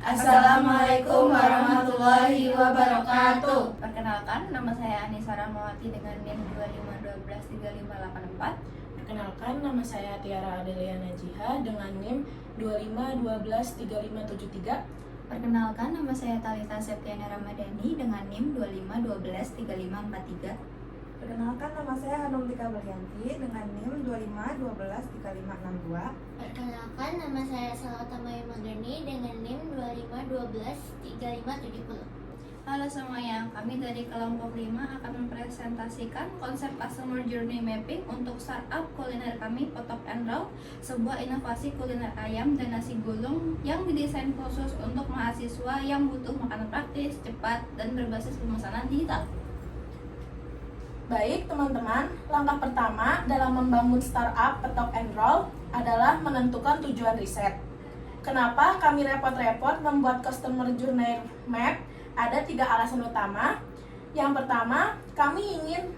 Assalamualaikum warahmatullahi wabarakatuh. Perkenalkan, nama saya Anissa Rahmawati dengan NIM 25123584. Perkenalkan, nama saya Tiara Adelia Najiha dengan NIM 25123573. Perkenalkan, nama saya Talita Septiana Ramadhani dengan NIM 25123543. Perkenalkan, nama saya Hanum Tika Berlianti dengan NIM 25123562. Perkenalkan, nama saya Salata Mayu Magani dengan NIM 25123570. Halo semuanya, kami dari kelompok 5 akan mempresentasikan konsep Customer Journey Mapping untuk startup kuliner kami, Potok and Roll, sebuah inovasi kuliner ayam dan nasi gulung yang didesain khusus untuk mahasiswa yang butuh makanan praktis, cepat, dan berbasis pemesanan digital. Baik teman-teman, langkah pertama dalam membangun startup Potok and Roll adalah menentukan tujuan riset. Kenapa kami repot-repot membuat Customer Journey Map? Ada 3 alasan utama. Yang pertama, kami ingin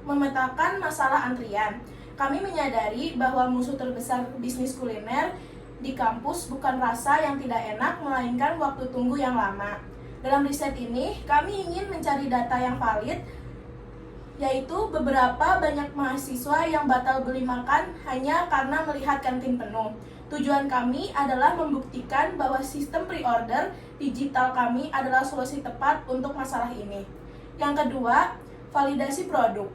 memetakan masalah antrian. Kami menyadari bahwa musuh terbesar bisnis kuliner di kampus bukan rasa yang tidak enak, melainkan waktu tunggu yang lama. Dalam riset ini, kami ingin mencari data yang valid, yaitu beberapa banyak mahasiswa yang batal beli makan hanya karena melihat kantin penuh. Tujuan kami adalah membuktikan bahwa sistem pre-order digital kami adalah solusi tepat untuk masalah ini. Yang kedua, validasi produk.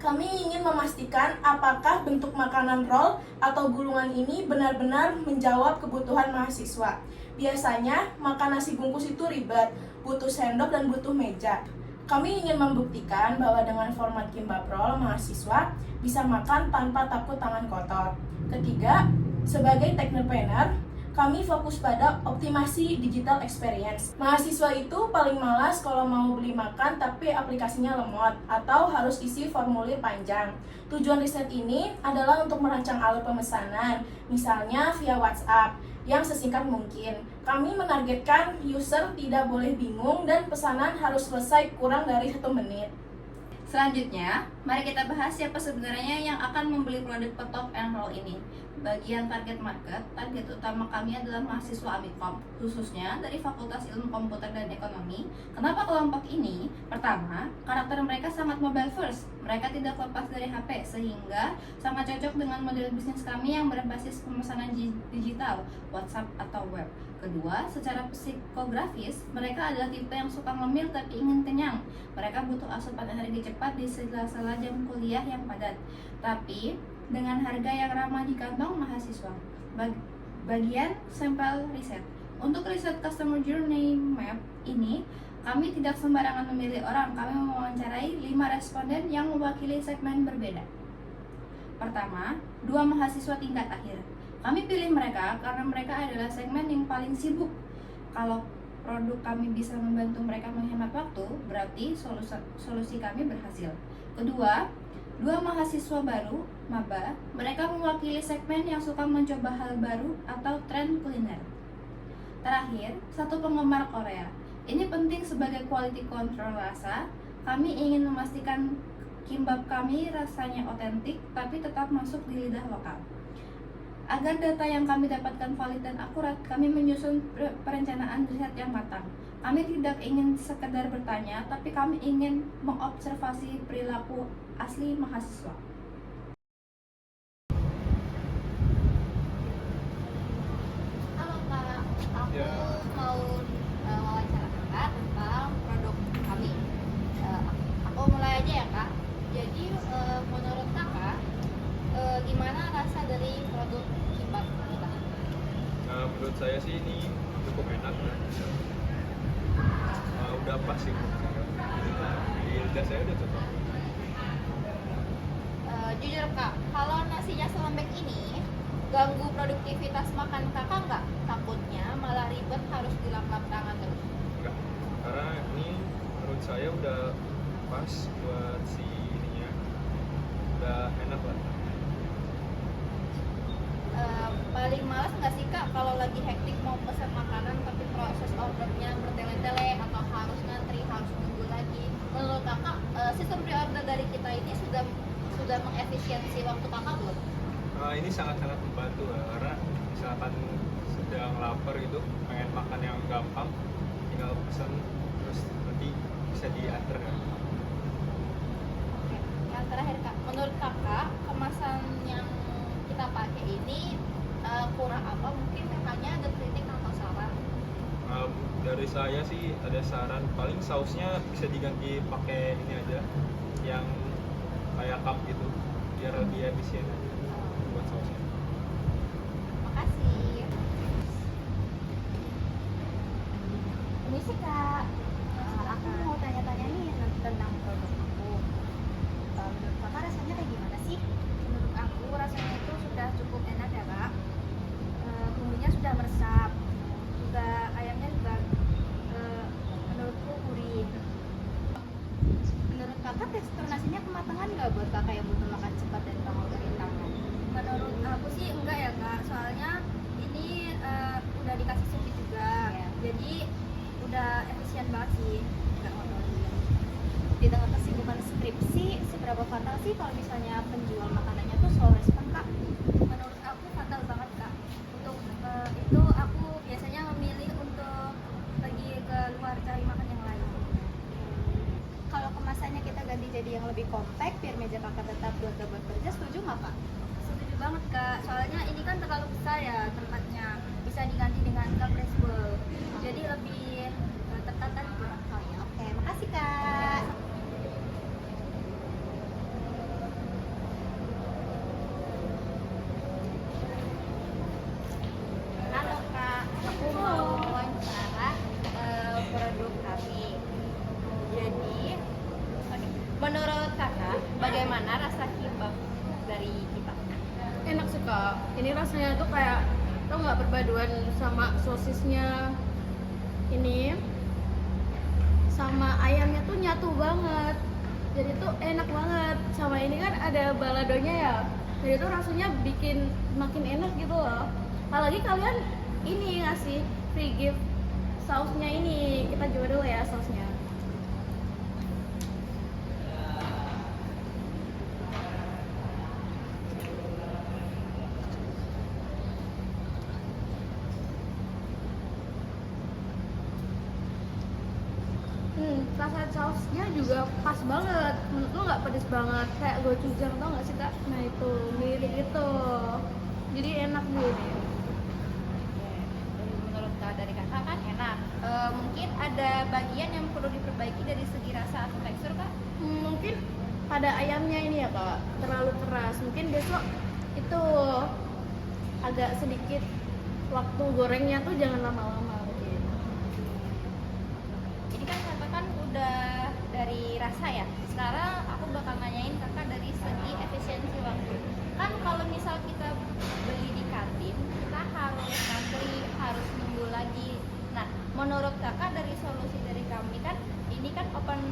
Kami ingin memastikan apakah bentuk makanan roll atau gulungan ini benar-benar menjawab kebutuhan mahasiswa. Biasanya, makan nasi bungkus itu ribet, butuh sendok dan butuh meja. Kami ingin membuktikan bahwa dengan format kimbap roll, mahasiswa bisa makan tanpa takut tangan kotor. Ketiga, sebagai technopreneur, kami fokus pada optimasi digital experience. Mahasiswa itu paling malas kalau mau beli makan tapi aplikasinya lemot atau harus isi formulir panjang. Tujuan riset ini adalah untuk merancang alur pemesanan, misalnya via WhatsApp, yang sesingkat mungkin. Kami menargetkan user tidak boleh bingung dan pesanan harus selesai kurang dari 1 menit. Selanjutnya, mari kita bahas siapa sebenarnya yang akan membeli produk Potok and Roll ini. Bagian target market, target utama kami adalah mahasiswa Amikom, khususnya dari Fakultas Ilmu Komputer dan Ekonomi. Kenapa kelompok ini? Pertama, karakter mereka sangat mobile first. Mereka tidak lepas dari HP, sehingga sangat cocok dengan model bisnis kami yang berbasis pemesanan digital, WhatsApp atau web. Kedua, secara psikografis, mereka adalah tipe yang suka ngemil tapi ingin kenyang. Mereka butuh asupan energi cepat di sela-sela jam kuliah yang padat, tapi dengan harga yang ramah di kantong mahasiswa. Bagian sampel riset. Untuk riset Customer Journey Map ini, kami tidak sembarangan memilih orang. Kami mewawancarai 5 responden yang mewakili segmen berbeda. Pertama, 2 mahasiswa tingkat akhir. Kami pilih mereka karena mereka adalah segmen yang paling sibuk. Kalau produk kami bisa membantu mereka menghemat waktu, berarti solusi kami berhasil. Kedua, 2 mahasiswa baru, maba. Mereka mewakili segmen yang suka mencoba hal baru atau tren kuliner. Terakhir, 1 penggemar Korea. Ini penting sebagai quality control rasa. Kami ingin memastikan kimbap kami rasanya otentik tapi tetap masuk di lidah lokal. Agar data yang kami dapatkan valid dan akurat, kami menyusun perencanaan riset yang matang. Kami tidak ingin sekedar bertanya, tapi kami ingin mengobservasi perilaku asli mahasiswa. Halo Kak, aku mau wawancara Kakak tentang produk kami. Aku mulai aja ya Kak. Jadi menurut Kakak, gimana rasa dari produk kimbap kita? Menurut saya sih ini cukup enak ya. Udah pas sih di lidah saya udah cocok. Jujur Kak, kalau nasinya selembek ini ganggu produktivitas makan Kakak nggak? Takutnya malah ribet harus dilap-lap tangan terus. Enggak, karena ini menurut saya udah pas buat si ininya, udah enak lah. Paling males nggak sih Kak kalau lagi hektik mau pesan makanan tapi proses ordernya bertele-tele atau harus ngantri, harus nunggu lagi? Menurut Kakak, sistem pre-order dari kita ini sudah mengefisiensi waktu Kakak belum? Ini sangat-sangat membantu ya, karena misalkan udah ngelapar gitu, pengen makan yang gampang, tinggal pesan terus nanti bisa diantar kan. Oke. Yang terakhir kak, menurut kakak kemasan yang kita pakai ini kurang apa? Mungkin kakaknya ada kritik atau saran? Dari saya sih ada saran, paling sausnya bisa diganti pakai ini aja yang kayak cup gitu biar lebih efisien aja buat sausnya. Makasih. Ini sih kak, aku mau tanya-tanya nih tentang produk aku. Menurut kakak rasanya kayak gimana sih? Menurut aku rasanya itu sudah cukup enak ya kak. Bumbunya sudah meresap, juga ayamnya juga menurutku gurih. Menurut kakak tekstur nasinya kematangan nggak buat kakak yang butuh makan cepat dan mau tangan? Menurut aku sih enggak ya kak, soalnya ini udah dikasih supi juga, jadi udah efisien banget sih, nggak ngodorin. Di tengah kesibukan skripsi, seberapa fatal sih kalau misalnya penjual makanannya tuh slow respon kak? Menurut aku fatal banget kak. Untuk itu aku biasanya memilih untuk pergi ke luar cari makan yang lain. Kalau kemasannya kita ganti jadi yang lebih compact biar meja kakak tetap buat kerja, setuju nggak kak? Setuju banget kak, soalnya ini kan terlalu besar ya tempatnya, bisa diganti dengan cup raisable, jadi lebih tertata gitu. Oh ya, oke, makasih kak. Halo kak, aku mau wawancara produk kami. Jadi, menurut kakak, bagaimana rasa kimbap dari kita? Enak sih kak, ini rasanya tuh kayak tau nggak perpaduan sama sosisnya ini sama ayamnya tuh nyatu banget, jadi tuh enak banget. Sama ini kan ada baladonya ya, jadi tuh rasanya bikin makin enak gitu loh. Apalagi kalian ini ngasih free gift sausnya ini, kita coba dulu ya sausnya. Rasa sausnya juga pas banget, menurut lo nggak pedes banget kayak gochujang, tau nggak sih kak? Nah itu mirip itu, jadi enak nih. Menurut dari kakak kan enak. Mungkin ada bagian yang perlu diperbaiki dari segi rasa atau tekstur kak? Mungkin pada ayamnya ini ya kak, terlalu keras. Mungkin besok itu agak sedikit waktu gorengnya tuh jangan lama-lama mungkin. Ini kan kakak kan udah dari rasa ya. Sekarang aku bakal nanyain kakak dari segi efisiensi waktu. Kan kalau misal kita beli di kantin, kita harus ngantri, harus nunggu lagi. Nah, menurut kakak dari solusi dari kami kan, ini kan open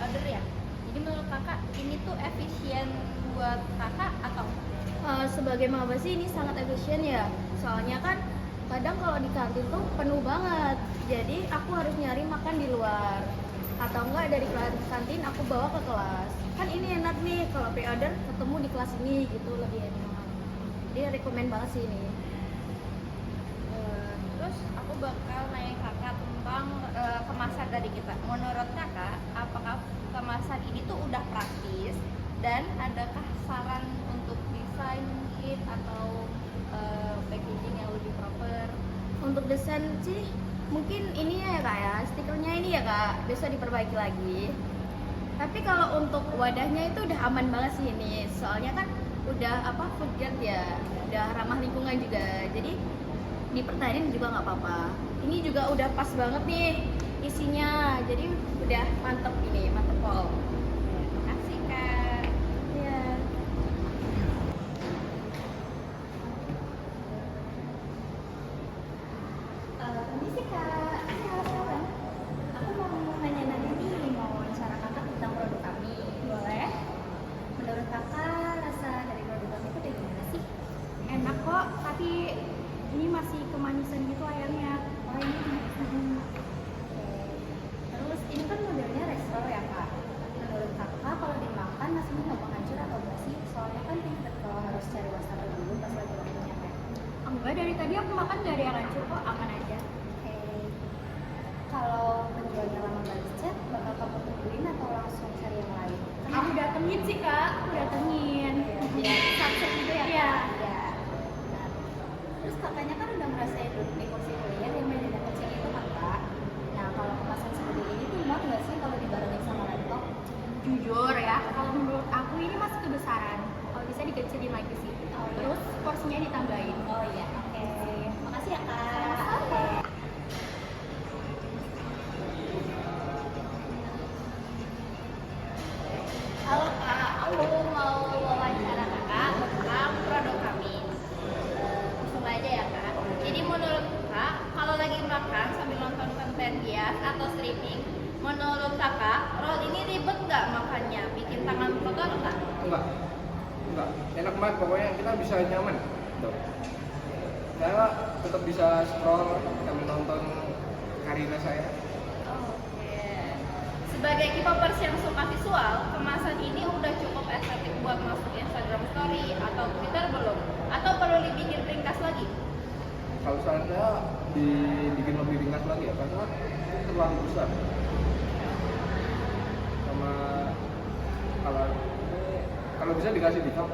order ya. Jadi menurut kakak ini tuh efisien buat kakak atau? Sebagai maba sih ini sangat efisien ya, soalnya kan kadang kalau di kantin tuh penuh banget, jadi aku harus nyari makan di luar atau enggak dari kantin aku bawa ke kelas. Kan ini enak nih kalau pre-order ketemu di kelas ini gitu, lebih enak. Jadi rekomen banget sih ini. Terus aku bakal nanya kakak tentang kemasan dari kita. Menurut kakak, apakah kemasan ini tuh udah praktis dan adakah saran untuk desain mungkin atau packaging yang lebih proper? Untuk desain sih mungkin ini ya kak ya, stikernya ini ya kak, bisa diperbaiki lagi. Tapi kalau untuk wadahnya itu udah aman banget sih ini, soalnya kan udah food grade ya, udah ramah lingkungan juga, jadi dipertahankan juga nggak apa-apa. Ini juga udah pas banget nih isinya, jadi udah mantep ini, mantep pol. Makasih kak. Iya. Permisi kak, silakan. Aku mau nanya-nanya nih, mau wawancara kakak tentang produk kami. Boleh? Menurut kakak rasa dari produk kami itu kayak gimana sih? Enak kok, tapi ini masih kemanisan gitu ayamnya. Oh ini Terus ini kan modelnya resto ya kak. Menurut pas kebesaran. Kalau bisa dikecilin lagi sih. Terus porsinya ditambahin. Oh iya, oke. Makasih ya kak. Oke. Halo kak, aku mau wawancara kakak tentang produk kami. Langsung aja ya kak. Jadi menurut kak, kalau lagi makan sambil nonton konten hias atau streaming, menurut kakak, roll ini ribet nggak makannya? Bikin tangan kotor nggak? Enggak, enak banget pokoknya kita bisa nyaman. Tuh. Saya tetap bisa scroll sambil nonton karirnya saya. Oke. Sebagai K-popers yang suka visual, kemasan ini udah cukup estetik buat masuk Instagram Story atau Twitter belum? Atau perlu dibikin ringkas lagi? Kalau saya dibikin lebih ringkas lagi ya, karena itu terlalu besar. Sama kalau bisa dikasih di top,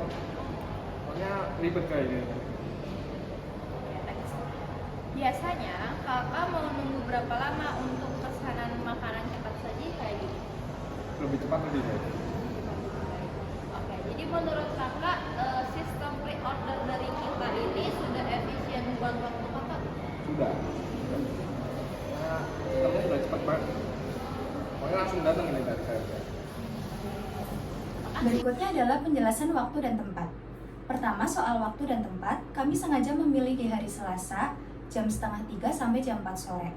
pokoknya ribet kayak gini. Biasanya kakak mau nunggu berapa lama untuk pesanan makanan cepat saji kayak gini? Lebih cepat lebih baik. Oke, jadi menurut kakak sistem pre-order dari kita ini sudah efisien buat waktu kakak? Sudah. Nah, sistemnya sudah cepat banget. Pokoknya langsung datang ini dari saya. Berikutnya adalah penjelasan waktu dan tempat. Pertama, soal waktu dan tempat, kami sengaja memilih di hari Selasa, jam 2:30 sampai jam 4 sore.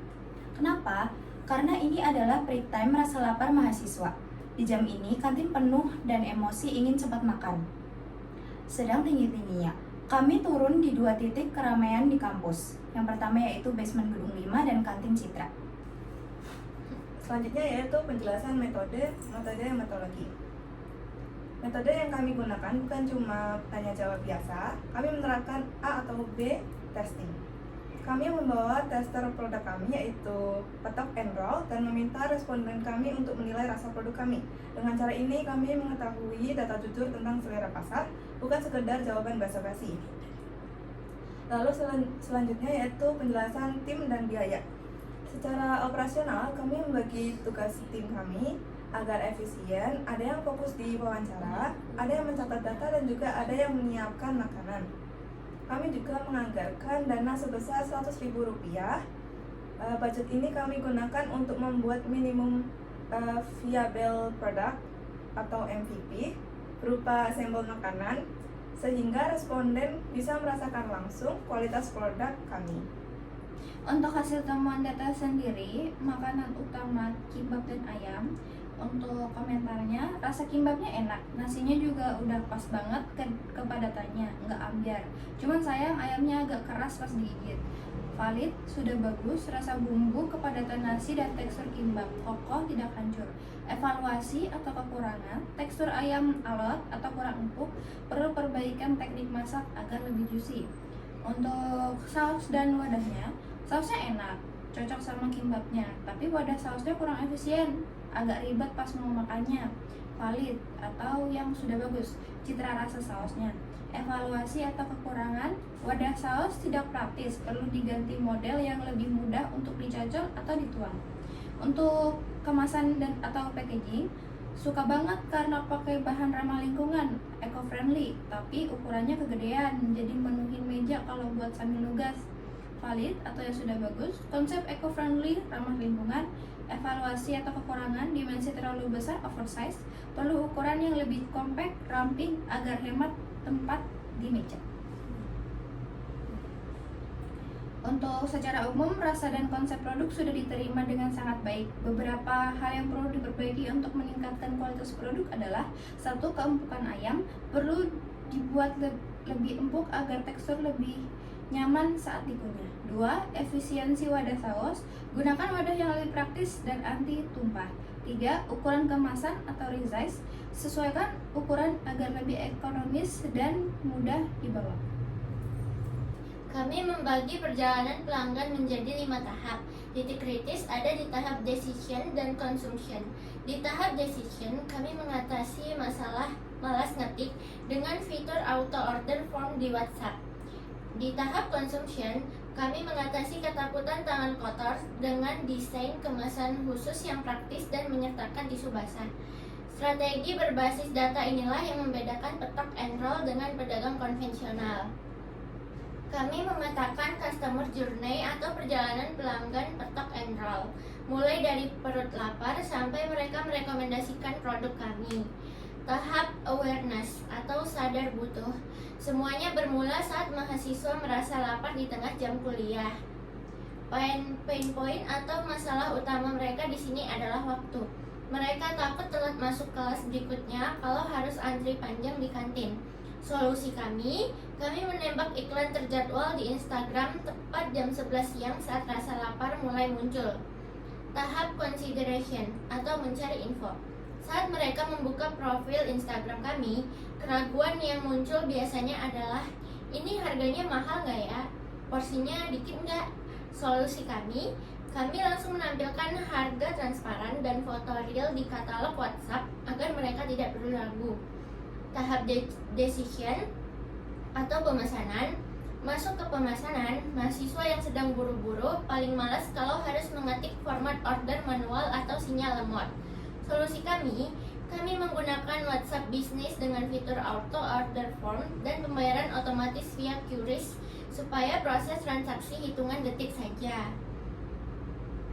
Kenapa? Karena ini adalah break time rasa lapar mahasiswa. Di jam ini, kantin penuh dan emosi ingin cepat makan. Sedang tinggi-tingginya, kami turun di 2 titik keramaian di kampus. Yang pertama yaitu basement gedung 5 dan kantin Citra. Selanjutnya yaitu penjelasan metode dan metodologi. Metode yang kami gunakan bukan cuma tanya jawab biasa, kami menerapkan A atau B testing. Kami membawa tester produk kami yaitu petok and roll dan meminta responden kami untuk menilai rasa produk kami. Dengan cara ini kami mengetahui data jujur tentang selera pasar, bukan sekedar jawaban basa-basi. Lalu selanjutnya yaitu penjelasan tim dan biaya. Secara operasional, kami membagi tugas tim kami agar efisien. Ada yang fokus di wawancara, ada yang mencatat data, dan juga ada yang menyiapkan makanan. Kami juga menganggarkan dana sebesar Rp100.000. Budget ini kami gunakan untuk membuat minimum viable product atau MVP berupa sampel makanan, sehingga responden bisa merasakan langsung kualitas produk kami. Untuk hasil temuan data sendiri, makanan utama kimbap dan ayam. Untuk komentarnya, rasa kimbapnya enak, nasinya juga udah pas banget kepadatannya, nggak ambiar. Cuman sayang ayamnya agak keras pas digigit. Valid, sudah bagus, rasa bumbu, kepadatan nasi, dan tekstur kimbap kokoh, tidak hancur. Evaluasi atau kekurangan, tekstur ayam alot atau kurang empuk, perlu perbaikan teknik masak agar lebih juicy. Untuk saus dan wadahnya, sausnya enak, cocok sama kimbapnya, tapi wadah sausnya kurang efisien, agak ribet pas mau makannya. Valid atau yang sudah bagus, citra rasa sausnya. Evaluasi atau kekurangan, wadah saus tidak praktis, perlu diganti model yang lebih mudah untuk dicocol atau dituang. Untuk kemasan dan atau packaging, suka banget karena pakai bahan ramah lingkungan, eco-friendly, tapi ukurannya kegedean, jadi menuhin meja kalau buat sambil nugas. Valid atau yang sudah bagus, konsep eco-friendly, ramah lingkungan. Evaluasi atau kekurangan, dimensi terlalu besar, oversize, perlu ukuran yang lebih compact, ramping agar hemat tempat di meja. Untuk secara umum, rasa dan konsep produk sudah diterima dengan sangat baik. Beberapa hal yang perlu diperbaiki untuk meningkatkan kualitas produk adalah: 1. Keempukan ayam perlu dibuat lebih empuk agar tekstur lebih nyaman saat dikunyah. 2. Efisiensi wadah saus, gunakan wadah yang lebih praktis dan anti tumpah. 3. Ukuran kemasan atau resize, sesuaikan ukuran agar lebih ekonomis dan mudah dibawa. Kami membagi perjalanan pelanggan menjadi 5 tahap. Titik kritis ada di tahap decision dan consumption. Di tahap decision, kami mengatasi masalah malas ngetik dengan fitur auto order form di WhatsApp. Di tahap consumption, kami mengatasi ketakutan tangan kotor dengan desain kemasan khusus yang praktis dan menyertakan tisu basah. Strategi berbasis data inilah yang membedakan petok enroll dengan pedagang konvensional. Kami memetakan customer journey atau perjalanan pelanggan petok enroll, mulai dari perut lapar sampai mereka merekomendasikan produk kami. Tahap awareness atau sadar butuh. Semuanya bermula saat mahasiswa merasa lapar di tengah jam kuliah. Pain point atau masalah utama mereka di sini adalah waktu. Mereka takut telat masuk kelas berikutnya kalau harus antri panjang di kantin. Solusi kami menembak iklan terjadwal di Instagram tepat jam 11 siang saat rasa lapar mulai muncul. Tahap consideration atau mencari info. Saat mereka membuka profil Instagram kami, keraguan yang muncul biasanya adalah, ini harganya mahal nggak ya? Porsinya dikit nggak? Solusi kami langsung menampilkan harga transparan dan foto real di katalog WhatsApp agar mereka tidak perlu ragu. Tahap decision atau pemesanan. Masuk ke pemesanan, mahasiswa yang sedang buru-buru paling malas kalau harus mengetik format order manual atau sinyal lemot. Solusi kami menggunakan WhatsApp Business dengan fitur auto order form dan pembayaran otomatis via QRIS supaya proses transaksi hitungan detik saja.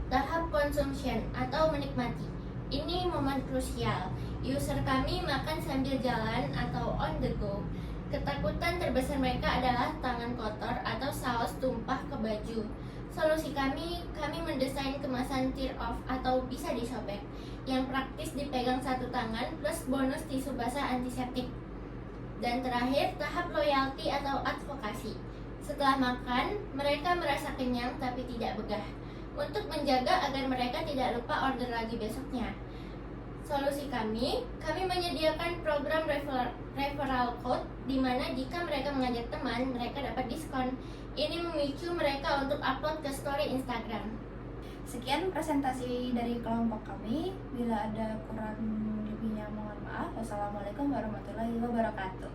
Tahap consumption atau menikmati. Ini momen krusial. User kami makan sambil jalan atau on the go. Ketakutan terbesar mereka adalah tangan kotor atau saus tumpah ke baju. Solusi kami mendesain kemasan tear off atau bisa disobek, yang praktis dipegang satu tangan plus bonus tisu basah antiseptik. Dan terakhir, tahap loyalty atau advokasi. Setelah makan, mereka merasa kenyang tapi tidak begah. Untuk menjaga agar mereka tidak lupa order lagi besoknya. Solusi kami menyediakan program referral code di mana jika mereka mengajak teman, mereka dapat diskon. Ini memicu mereka untuk upload ke story Instagram. Sekian presentasi dari kelompok kami. Bila ada kurang lebihnya mohon maaf. Wassalamualaikum warahmatullahi wabarakatuh.